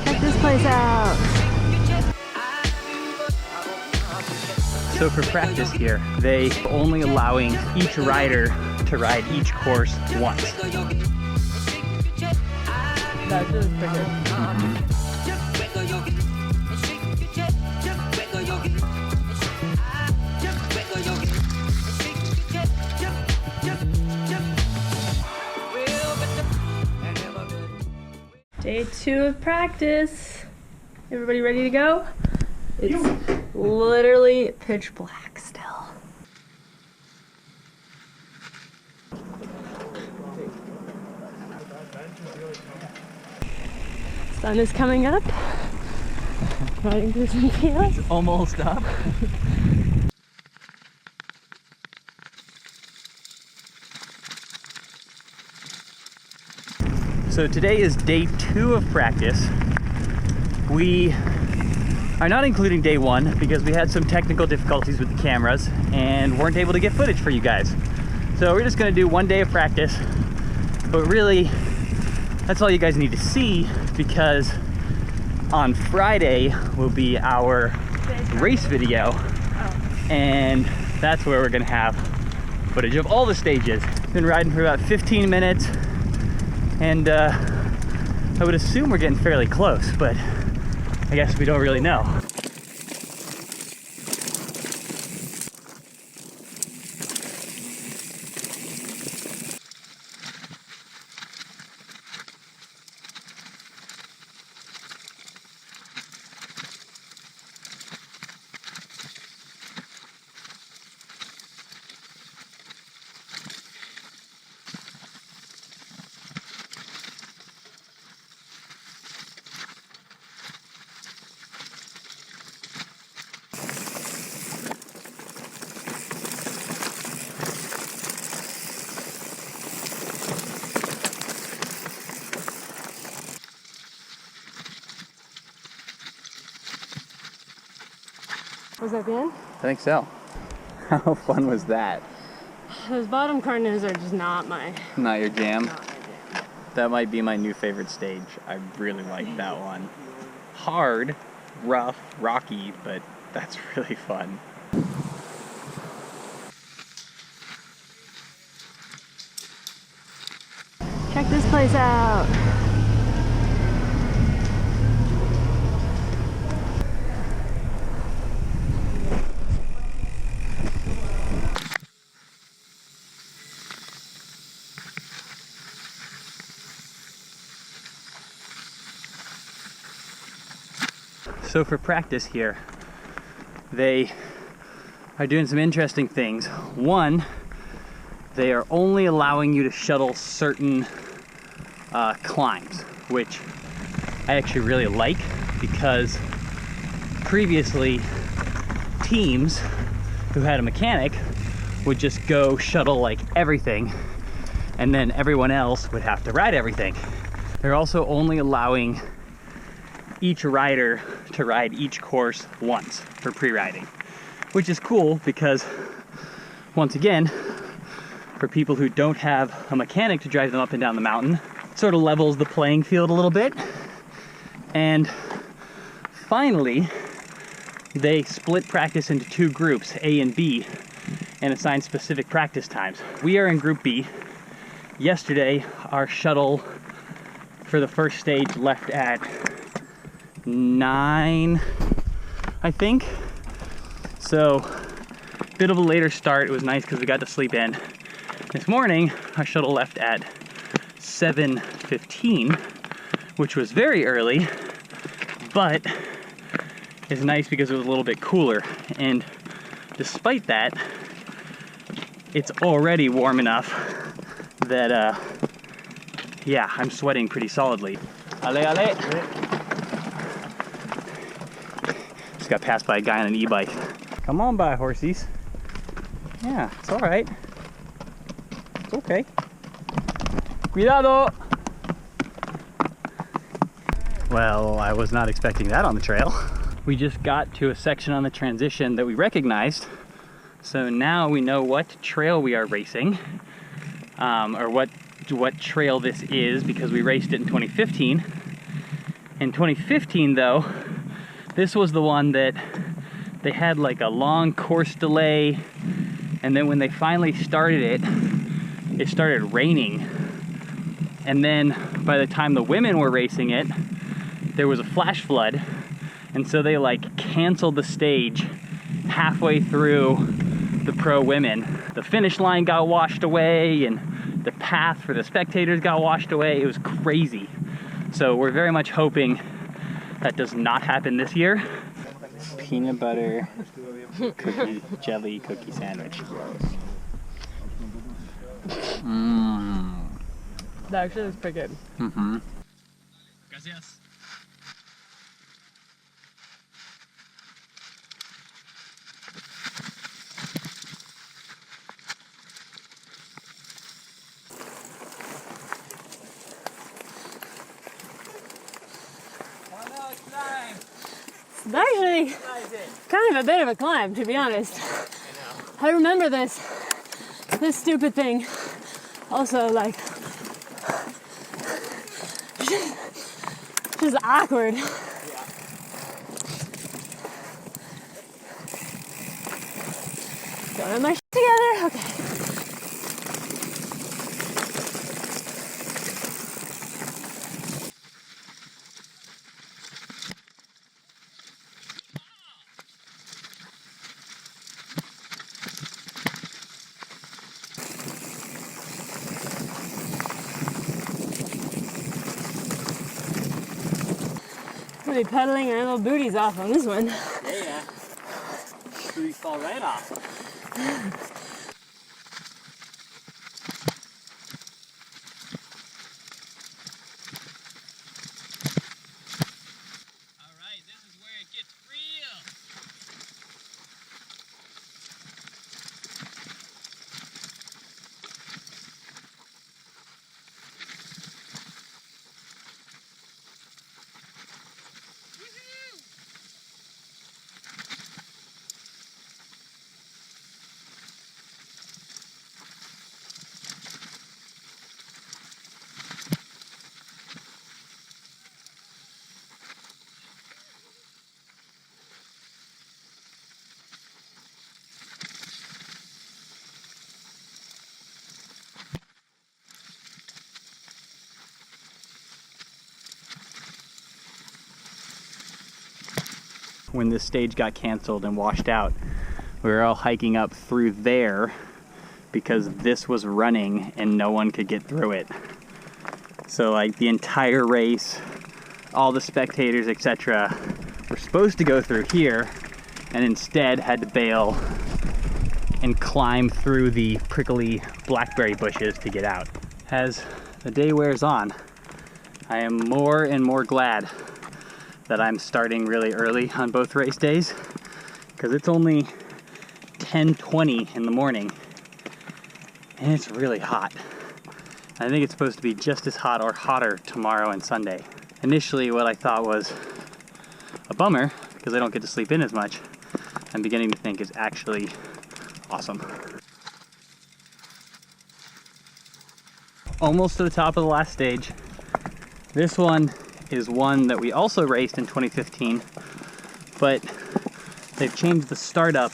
Check this place out. So for practice here, they only allowing each rider to ride each course once. That's just pretty good. Day 2 of practice. Everybody ready to go? It's literally pitch black still. Sun is coming up. Riding through some fields. It's almost up. So today is day 2 of practice. We are not including day 1 because we had some technical difficulties with the cameras and weren't able to get footage for you guys. So we're just gonna do 1 day of practice, but really that's all you guys need to see because on Friday will be our race video and that's where we're gonna have footage of all the stages. Been riding for about 15 minutes and I would assume we're getting fairly close, but I guess we don't really know. Was that the end? I think so. How fun was that? Those bottom corners are just not my Not your jam? not my jam. That might be my new favorite stage. I really like that one. Hard, rough, rocky, but that's really fun. Check this place out. So for practice here, they are doing some interesting things. One, they are only allowing you to shuttle certain climbs, which I actually really like because previously teams who had a mechanic would just go shuttle like everything and then everyone else would have to ride everything. They're also only allowing each rider to ride each course once for pre-riding, which is cool because once again, for people who don't have a mechanic to drive them up and down the mountain, it sort of levels the playing field a little bit. And finally, they split practice into 2 groups, A and B, and assign specific practice times. We are in Group B. Yesterday, our shuttle for the first stage left at 9, I think. So, bit of a later start. It was nice because we got to sleep in. This morning, our shuttle left at 7:15, which was very early, but it's nice because it was a little bit cooler. And despite that, it's already warm enough that, yeah, I'm sweating pretty solidly. Ale, ale. Just got passed by a guy on an e-bike. Come on by, horsies. Yeah, it's all right. It's okay. Cuidado! Well, I was not expecting that on the trail. We just got to a section on the transition that we recognized. So now we know what trail we are racing. or what trail this is, because we raced it in 2015. In 2015 though, this was the one that they had like a long course delay, and then when they finally started it, it started raining. And then by the time the women were racing it, there was a flash flood, and so they like canceled the stage halfway through the pro women. The finish line got washed away, and the path for the spectators got washed away. It was crazy. So we're very much hoping that does not happen this year. Peanut butter cookie jelly cookie sandwich. That actually looks pretty good. Mm-hmm. Gracias. It's actually kind of a bit of a climb, to be honest. I remember this stupid thing. Also, like, just awkward. Don't have my shit together. Okay. We'll be pedaling our little booties off on this one. Yeah. Booties fall right off. Alright, this is where it gets real. When this stage got canceled and washed out, we were all hiking up through there because this was running and no one could get through it. So like the entire race, all the spectators, etc., were supposed to go through here and instead had to bail and climb through the prickly blackberry bushes to get out. As the day wears on, I am more and more glad that I'm starting really early on both race days, because it's only 10:20 in the morning and it's really hot. I think it's supposed to be just as hot or hotter tomorrow and Sunday. Initially what I thought was a bummer, because I don't get to sleep in as much, I'm beginning to think is actually awesome. Almost to the top of the last stage. This one is one that we also raced in 2015, but they've changed the startup.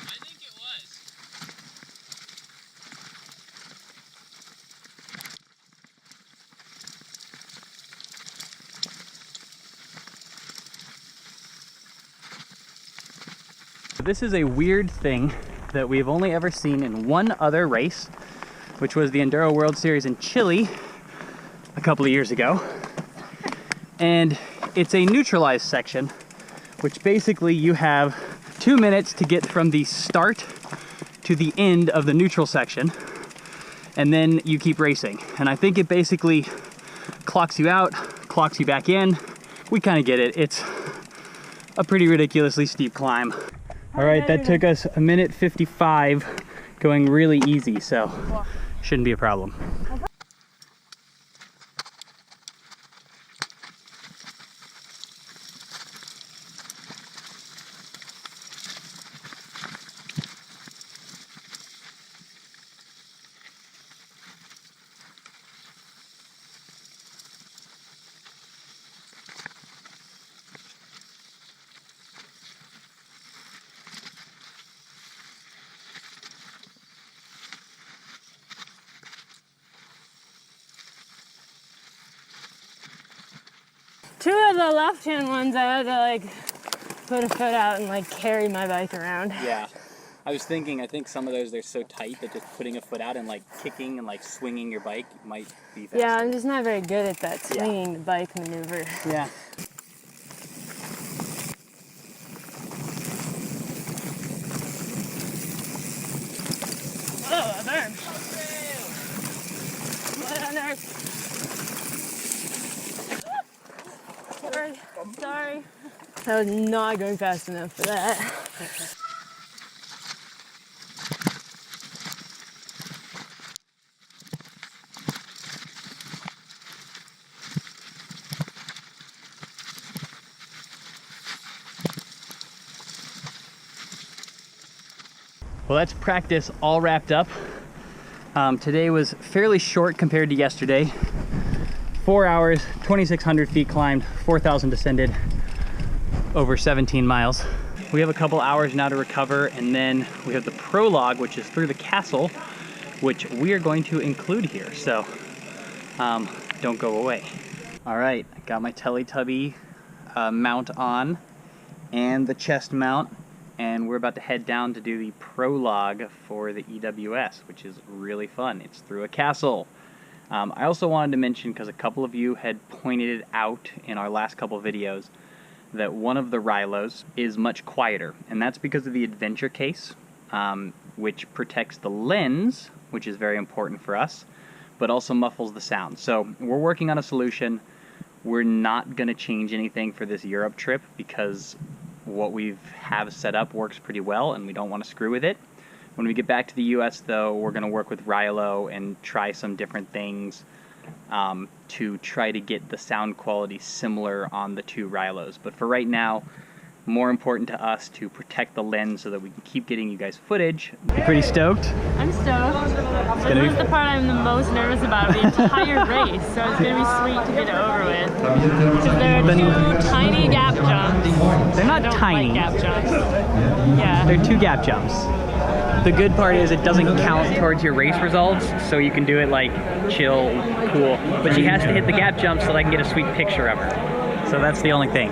I think it was. This is a weird thing that we've only ever seen in one other race, which was the Enduro World Series in Chile a couple of years ago. And it's a neutralized section, which basically you have 2 minutes to get from the start to the end of the neutral section, and then you keep racing. And I think it basically clocks you out, clocks you back in. We kind of get it. It's a pretty ridiculously steep climb. All right, that took us 1:55 going really easy. So Shouldn't be a problem. Two of the left-hand ones, I had to like put a foot out and like carry my bike around. Yeah. I was thinking, I think some of those, they're so tight that just putting a foot out and like kicking and like swinging your bike might be faster. Yeah, I'm just not very good at that swinging the bike maneuver. Yeah. Oh, a berm. What on earth? Sorry. I was not going fast enough for that. Well, that's practice all wrapped up. Today was fairly short compared to yesterday. 4 hours, 2,600 feet climbed, 4,000 descended, over 17 miles. We have a couple hours now to recover, and then we have the prologue, which is through the castle, which we are going to include here. So don't go away. All right, I got my Teletubby mount on and the chest mount, and we're about to head down to do the prologue for the EWS, which is really fun. It's through a castle. I also wanted to mention, because a couple of you had pointed it out in our last couple videos, that one of the Rylos is much quieter, and that's because of the adventure case, which protects the lens, which is very important for us, but also muffles the sound. So we're working on a solution. We're not going to change anything for this Europe trip because what we have set up works pretty well, and we don't want to screw with it. When we get back to the US, though, we're going to work with Rylo and try some different things to try to get the sound quality similar on the two Rylos. But for right now, more important to us to protect the lens so that we can keep getting you guys footage. You pretty stoked? I'm stoked. This is the part I'm the most nervous about the entire race, so it's going to be sweet to get it over with. Because there are two tiny gap jumps. They're not tiny. Like gap jumps. Yeah. They're 2 gap jumps. The good part is it doesn't count towards your race results, so you can do it like chill, cool. But she has to hit the gap jump so that I can get a sweet picture of her. So that's the only thing.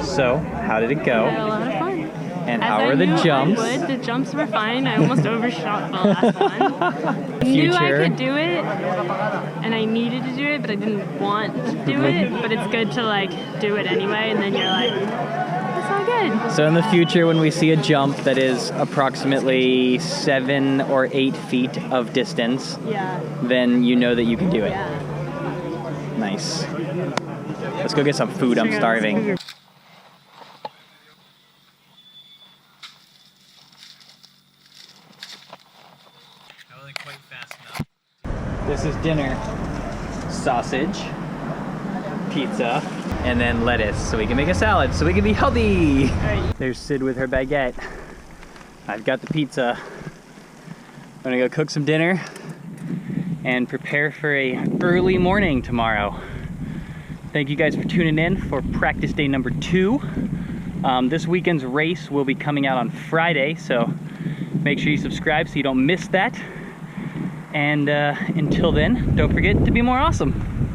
So, how did it go? I had a lot of fun. And how were the jumps? The jumps were fine. I almost overshot the last one. I knew I could do it, and I needed to do it, but I didn't want to do it. But it's good to like do it anyway, and then you're like, that's all good. So in the future, when we see a jump that is approximately 7 or 8 feet of distance, then you know that you can do it. Yeah. Nice. Let's go get some food. I'm starving. This is dinner. Sausage, pizza, and then lettuce, so we can make a salad, so we can be healthy. There's Sid with her baguette. I've got the pizza. I'm gonna go cook some dinner and prepare for a early morning tomorrow. Thank you guys for tuning in for practice day number 2. This weekend's race will be coming out on Friday, so make sure you subscribe so you don't miss that. And until then, don't forget to be more awesome.